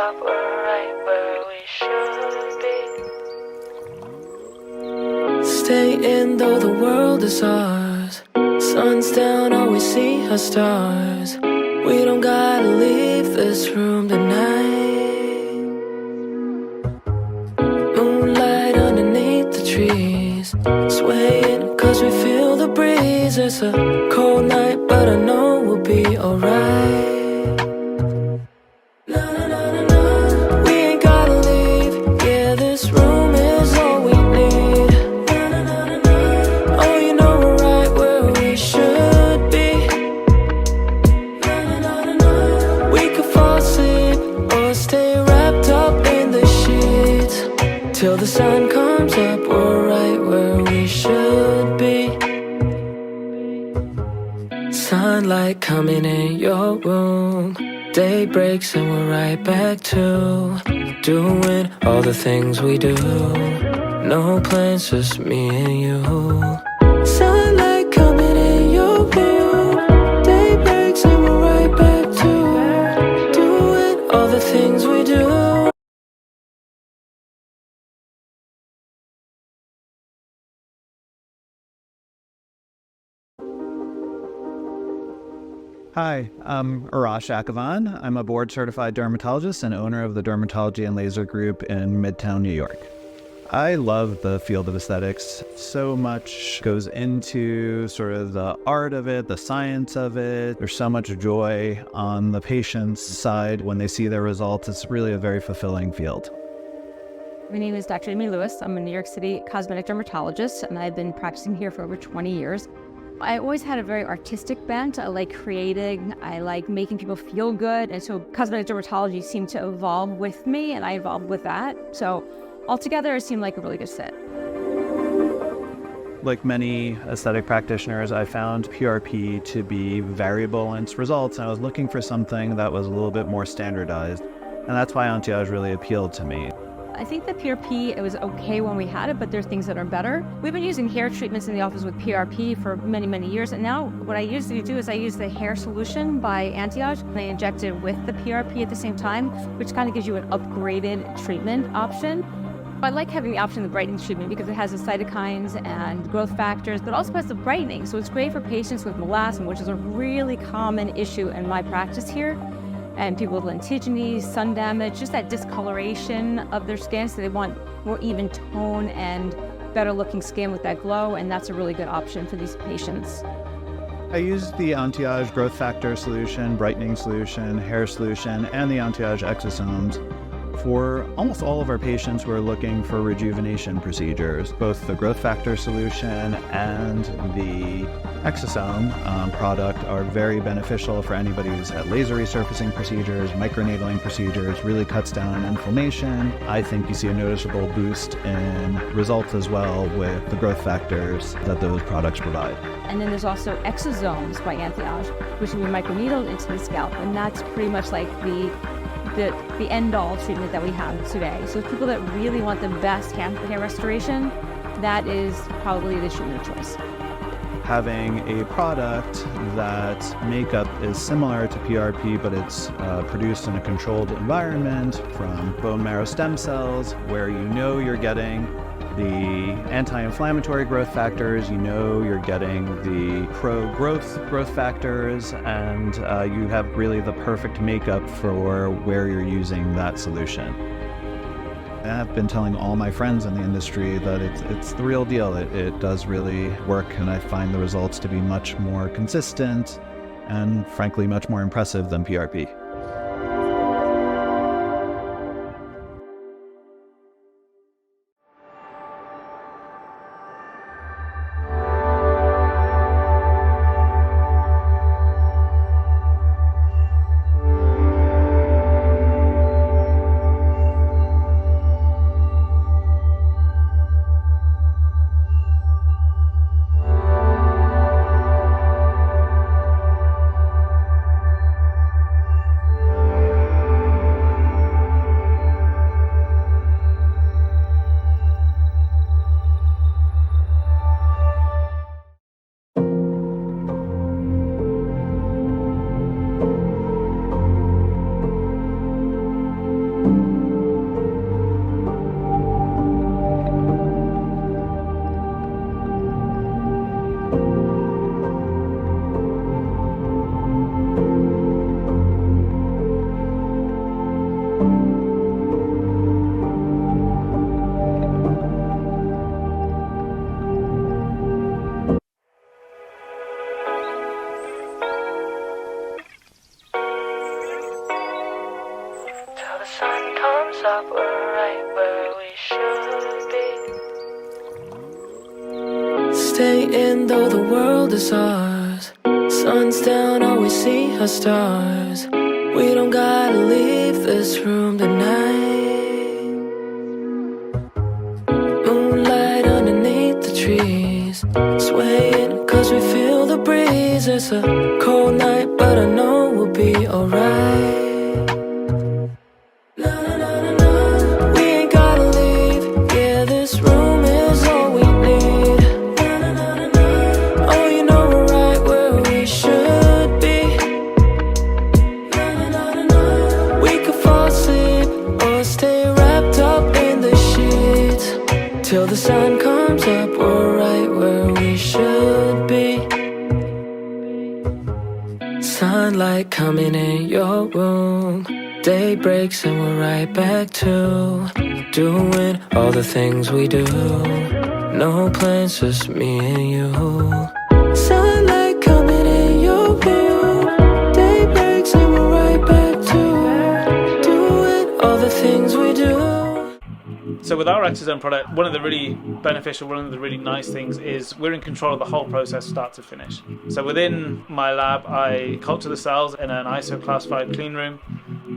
up, we're right where we should be. Staying though the world is ours. Sun's down, all we see are stars. We don't gotta leave this room tonight. Moonlight underneath the trees, swaying cause we feel the breeze. It's a cold night, but I know we'll be alright. We ain't gotta leave, yeah, this room is all we need. Oh, you know we're right where we should be. We could fall asleep or stay wrapped up in the sheets till the sun comes up, we're right where we should be. Sunlight coming in your room, day breaks and we're right back to doing all the things we do. No plans, just me and you. Sunlight coming in your room, day breaks and we're right back to doing all the things we do. Hi, I'm Arash Akavan. I'm a board-certified dermatologist and owner of the Dermatology and Laser Group in Midtown, New York. I love the field of aesthetics. So much goes into sort of the art of it, the science of it. There's so much joy on the patient's side when they see their results. It's really a very fulfilling field. My name is Dr. Amy Lewis. I'm a New York City cosmetic dermatologist, and I've been practicing here for over 20 years. I always had a very artistic bent. I like creating, I like making people feel good, and so cosmetic dermatology seemed to evolve with me, and I evolved with that. So altogether, it seemed like a really good fit. Like many aesthetic practitioners, I found PRP to be variable in its results, and I was looking for something that was a little bit more standardized, and that's why Anti-Age really appealed to me. I think that PRP, it was okay when we had it, but there's things that are better. We've been using hair treatments in the office with PRP for many, many years, and now what I usually do is I use the hair solution by Anti-Age, and I inject it with the PRP at the same time, which kind of gives you an upgraded treatment option. I like having the option of the brightening treatment because it has the cytokines and growth factors, but also has the brightening, so it's great for patients with melasma, which is a really common issue in my practice here. And people with lentigines, sun damage, just that discoloration of their skin, so they want more even tone and better looking skin with that glow, and that's a really good option for these patients. I used the Anti-Age growth factor solution, brightening solution, hair solution, and the Anti-Age exosomes for almost all of our patients who are looking for rejuvenation procedures. Both the growth factor solution and the exosome product are very beneficial for anybody who's had laser resurfacing procedures, microneedling procedures, really cuts down on inflammation. I think you see a noticeable boost in results as well with the growth factors that those products provide. And then there's also Exosomes by Anti-Age, which can be microneedled into the scalp, and that's pretty much like the end-all treatment that we have today. So people that really want the best hair restoration, that is probably the treatment of choice. Having a product that makeup is similar to PRP, but it's produced in a controlled environment from bone marrow stem cells, where you know you're getting the anti-inflammatory growth factors, you know you're getting the pro-growth factors, and you have really the perfect makeup for where you're using that solution. And I've been telling all my friends in the industry that it's the real deal. It does really work, and I find the results to be much more consistent and frankly much more impressive than PRP. stay in though the world is ours. Sun's down, all we see are stars. We don't gotta leave this room tonight. Moonlight underneath the trees, swaying cause we feel the breeze. It's a cold night but I know we'll be alright. We ain't gotta leave, yeah, this room is all we need. Oh, you know we're right where we should be. We could fall asleep or stay wrapped up in the sheets. Till the sun comes up, we're right where we should be. Sunlight coming in your room. Day breaks and we're right back to doing all the things we do. No plans, just me and you. Sunlight coming in your room. Day breaks and we're right back to doing all the things we do. So with our exosome product, one of the really beneficial, one of the really nice things is we're in control of the whole process start to finish. So within my lab, I culture the cells in an ISO classified clean room.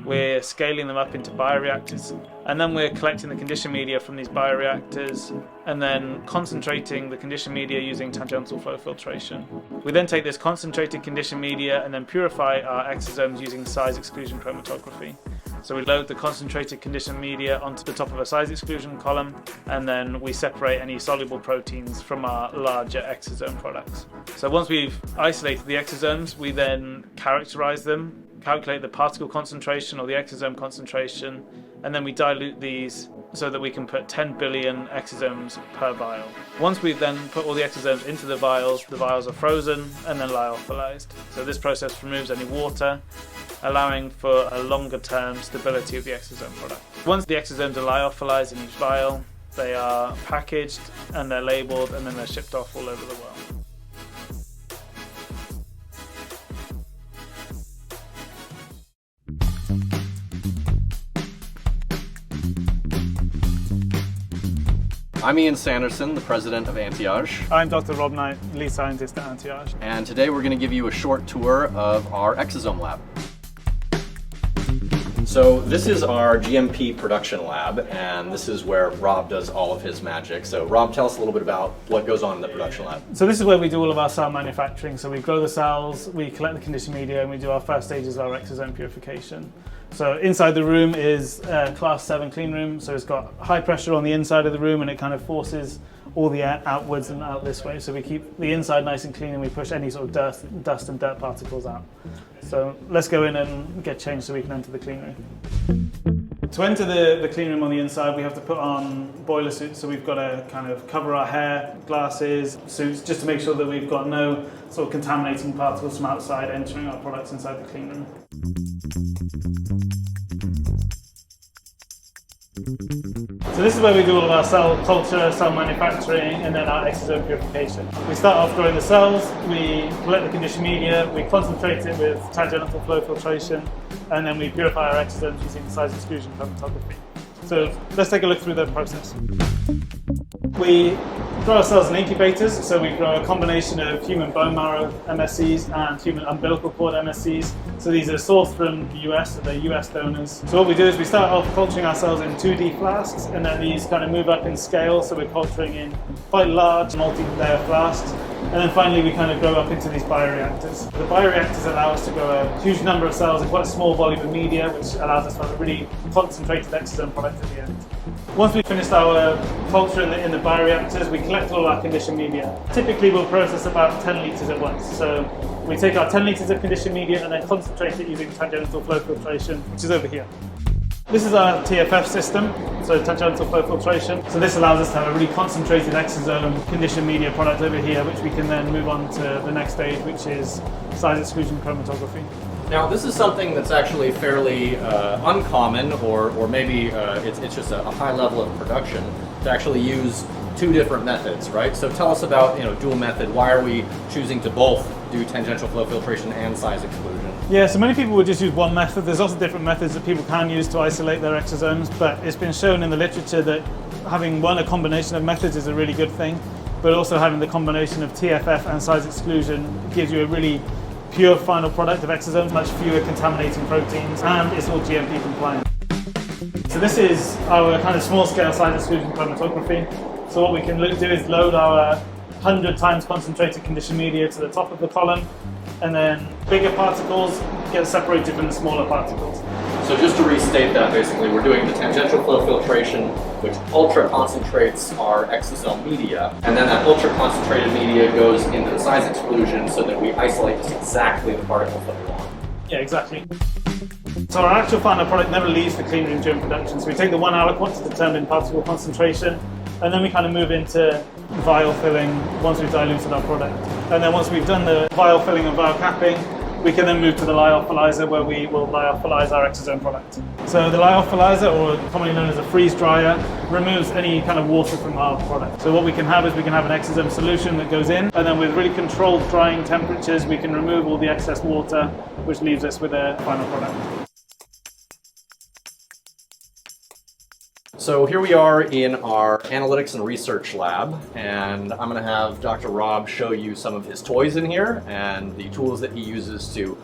We're scaling them up into bioreactors, and then we're collecting the condition media from these bioreactors and then concentrating the condition media using tangential flow filtration. We then take this concentrated condition media and then purify our exosomes using size exclusion chromatography. So we load the concentrated conditioned media onto the top of a size exclusion column, and then we separate any soluble proteins from our larger exosome products. So once we've isolated the exosomes, we then characterize them, calculate the particle concentration or the exosome concentration, and then we dilute these so that we can put 10 billion exosomes per vial. Once we've then put all the exosomes into the vials are frozen and then lyophilized. So this process removes any water, allowing for a longer term stability of the exosome product. Once the exosomes are lyophilized in each vial, they are packaged and they're labeled and then they're shipped off all over the world. I'm Ian Sanderson, the president of Antiage. I'm Dr. Rob Knight, lead scientist at Antiage. And today we're going to give you a short tour of our exosome lab. So this is our GMP production lab, and this is where Rob does all of his magic. So Rob, tell us a little bit about what goes on in the production lab. So this is where we do all of our cell manufacturing. So we grow the cells, we collect the conditioned media, and we do our first stages of our exosome purification. So inside the room is a class 7 clean room. So it's got high pressure on the inside of the room, and it kind of forces all the air outwards and out this way. So we keep the inside nice and clean, and we push any sort of dust and dirt particles out. So let's go in and get changed so we can enter the clean room. To enter the clean room on the inside, we have to put on boiler suits. So we've got to kind of cover our hair, glasses, suits, just to make sure that we've got no sort of contaminating particles from outside entering our products inside the clean room. So this is where we do all of our cell culture, cell manufacturing, and then our exosome purification. We start off growing the cells, we collect the conditioned media, we concentrate it with tangential flow filtration, and then we purify our exosomes using size exclusion chromatography. So let's take a look through the process. We grow our cells in incubators, so we grow a combination of human bone marrow MSCs and human umbilical cord MSCs. So these are sourced from the US, so they're US donors. So what we do is we start off culturing our cells in 2D flasks, and then these kind of move up in scale, so we're culturing in quite large multi-layer flasks. And then finally we kind of grow up into these bioreactors. The bioreactors allow us to grow a huge number of cells in quite a small volume of media, which allows us to have a really concentrated exosome product at the end. Once we've finished our culture in the bioreactors, we collect all our conditioned media. Typically we'll process about 10 litres at once. So we take our 10 litres of conditioned media and then concentrate it using tangential flow filtration, which is over here. This is our TFF system, so tangential flow filtration. So this allows us to have a really concentrated exosome conditioned media product over here, which we can then move on to the next stage, which is size exclusion chromatography. Now this is something that's actually fairly uncommon, or maybe it's just a high level of production to actually use two different methods, right? So tell us about dual method. Why are we choosing to both do tangential flow filtration and size exclusion? Yeah, so many people would just use one method. There's also different methods that people can use to isolate their exosomes, but it's been shown in the literature that having a combination of methods is a really good thing. but also having the combination of TFF and size exclusion gives you a really pure final product of exosomes, much fewer contaminating proteins, and it's all GMP compliant. So this is our kind of small scale size exclusion chromatography. So what we can do is load our 100 times concentrated conditioned media to the top of the column, and then bigger particles get separated from the smaller particles. So just to restate that, basically, we're doing the tangential flow filtration, which ultra concentrates our exosome media, and then that ultra concentrated media goes into the size exclusion so that we isolate just exactly the particles that we want. Yeah, exactly. So our actual final product never leaves the clean room during production. So we take the 1 aliquot to determine particle concentration, and then we kind of move into vial filling once we've diluted our product. And then once we've done the vial filling and vial capping, we can then move to the lyophilizer, where we will lyophilize our exosome product. So the lyophilizer, or commonly known as a freeze dryer, removes any kind of water from our product. So what we can have is we can have an exosome solution that goes in, and then with really controlled drying temperatures, we can remove all the excess water, which leaves us with a final product. So here we are in our analytics and research lab, and I'm going to have Dr. Rob show you some of his toys in here and the tools that he uses to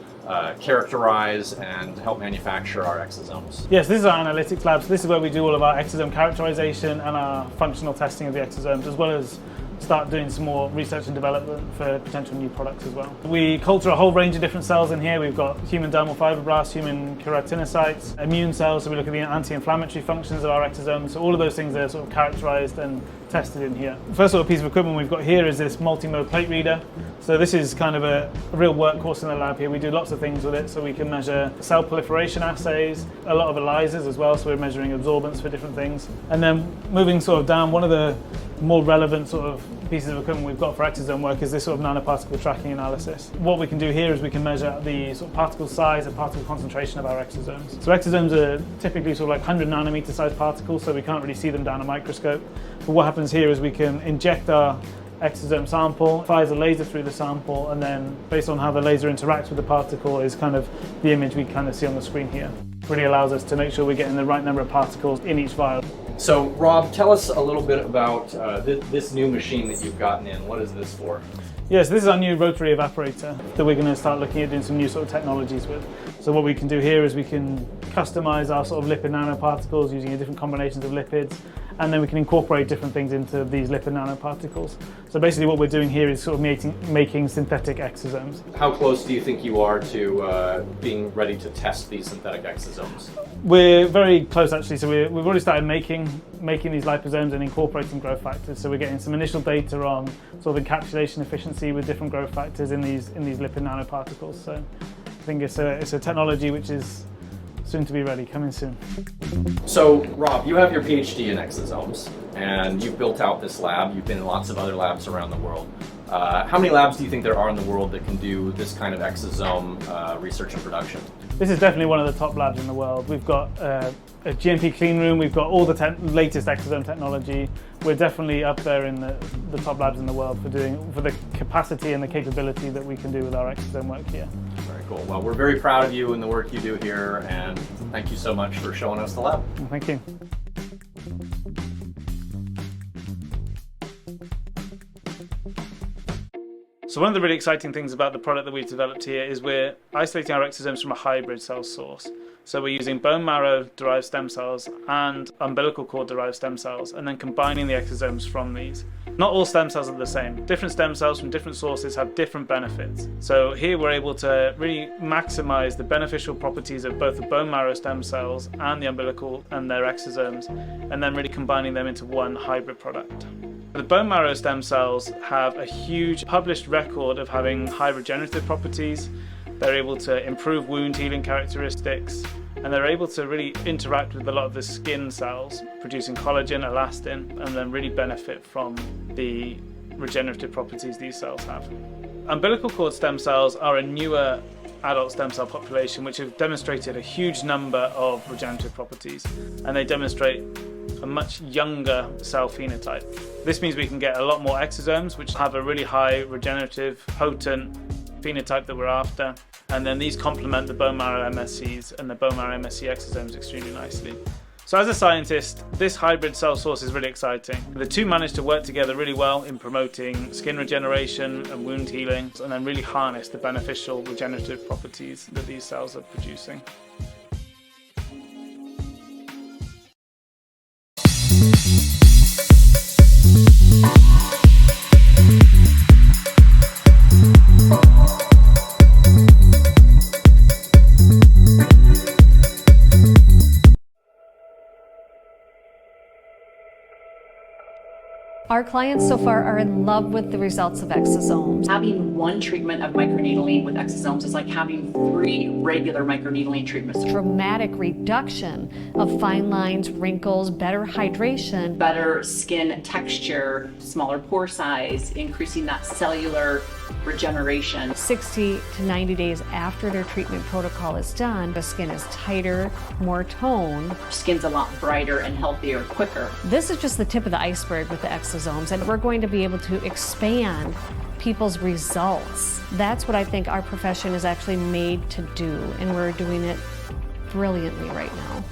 characterize and help manufacture our exosomes. Yes, this is our analytics lab. So this is where we do all of our exosome characterization and our functional testing of the exosomes, as well as start doing some more research and development for potential new products as well. We culture a whole range of different cells in here. We've got human dermal fibroblasts, human keratinocytes, immune cells, so we look at the anti-inflammatory functions of our exosomes. So all of those things are sort of characterized and tested in here. The first sort of piece of equipment we've got here is this multi-mode plate reader. So this is kind of a real workhorse in the lab here. We do lots of things with it, so we can measure cell proliferation assays, a lot of ELISAs as well, so we're measuring absorbance for different things. And then moving sort of down, one of the more relevant sort of pieces of equipment we've got for exosome work is this sort of nanoparticle tracking analysis. What we can do here is we can measure the sort of particle size and particle concentration of our exosomes. So exosomes are typically sort of like 100 nanometer sized particles, so we can't really see them down a microscope. But what happens here is we can inject our exosome sample, fires a laser through the sample, and then based on how the laser interacts with the particle is kind of the image we kind of see on the screen here. Really allows us to make sure we're getting the right number of particles in each vial. So Rob, tell us a little bit about this new machine that you've gotten in. What is this for? Yes, this is our new rotary evaporator that we're going to start looking at doing some new sort of technologies with. So what we can do here is we can customize our sort of lipid nanoparticles using different combinations of lipids, and then we can incorporate different things into these lipid nanoparticles. So basically what we're doing here is sort of making synthetic exosomes. How close do you think you are to being ready to test these synthetic exosomes? We're very close actually, so we've already started making these liposomes and incorporating growth factors. So we're getting some initial data on sort of encapsulation efficiency with different growth factors in these lipid nanoparticles. So I think it's a technology which is soon to be ready, coming soon. So Rob, you have your PhD in exosomes, and you've built out this lab. You've been in lots of other labs around the world. How many labs do you think there are in the world that can do this kind of exosome research and production? This is definitely one of the top labs in the world. We've got a GMP clean room, we've got all the latest exosome technology. We're definitely up there in the top labs in the world for the capacity and the capability that we can do with our exosome work here. Very cool. Well, we're very proud of you and the work you do here, and thank you so much for showing us the lab. Thank you. So one of the really exciting things about the product that we've developed here is we're isolating our exosomes from a hybrid cell source. So we're using bone marrow derived stem cells and umbilical cord derived stem cells, and then combining the exosomes from these. Not all stem cells are the same. Different stem cells from different sources have different benefits. So here we're able to really maximize the beneficial properties of both the bone marrow stem cells and the umbilical and their exosomes, and then really combining them into one hybrid product. The bone marrow stem cells have a huge published record of having high regenerative properties. They're able to improve wound healing characteristics, and they're able to really interact with a lot of the skin cells, producing collagen, elastin, and then really benefit from the regenerative properties these cells have. Umbilical cord stem cells are a newer adult stem cell population which have demonstrated a huge number of regenerative properties, and they demonstrate a much younger cell phenotype. This means we can get a lot more exosomes which have a really high regenerative, potent phenotype that we're after, and then these complement the bone marrow MSCs and the bone marrow MSC exosomes extremely nicely. So as a scientist, this hybrid cell source is really exciting. The two managed to work together really well in promoting skin regeneration and wound healing, and then really harness the beneficial regenerative properties that these cells are producing. Our clients so far are in love with the results of Exosomes. Having one treatment of microneedling with Exosomes is like having 3 regular microneedling treatments. Dramatic reduction of fine lines, wrinkles, better hydration. Better skin texture, smaller pore size, increasing that cellular regeneration. 60 to 90 days after their treatment protocol is done, the skin is tighter, more toned. Skin's a lot brighter and healthier quicker. This is just the tip of the iceberg with the Exosomes, and we're going to be able to expand people's results. That's what I think our profession is actually made to do, and we're doing it brilliantly right now.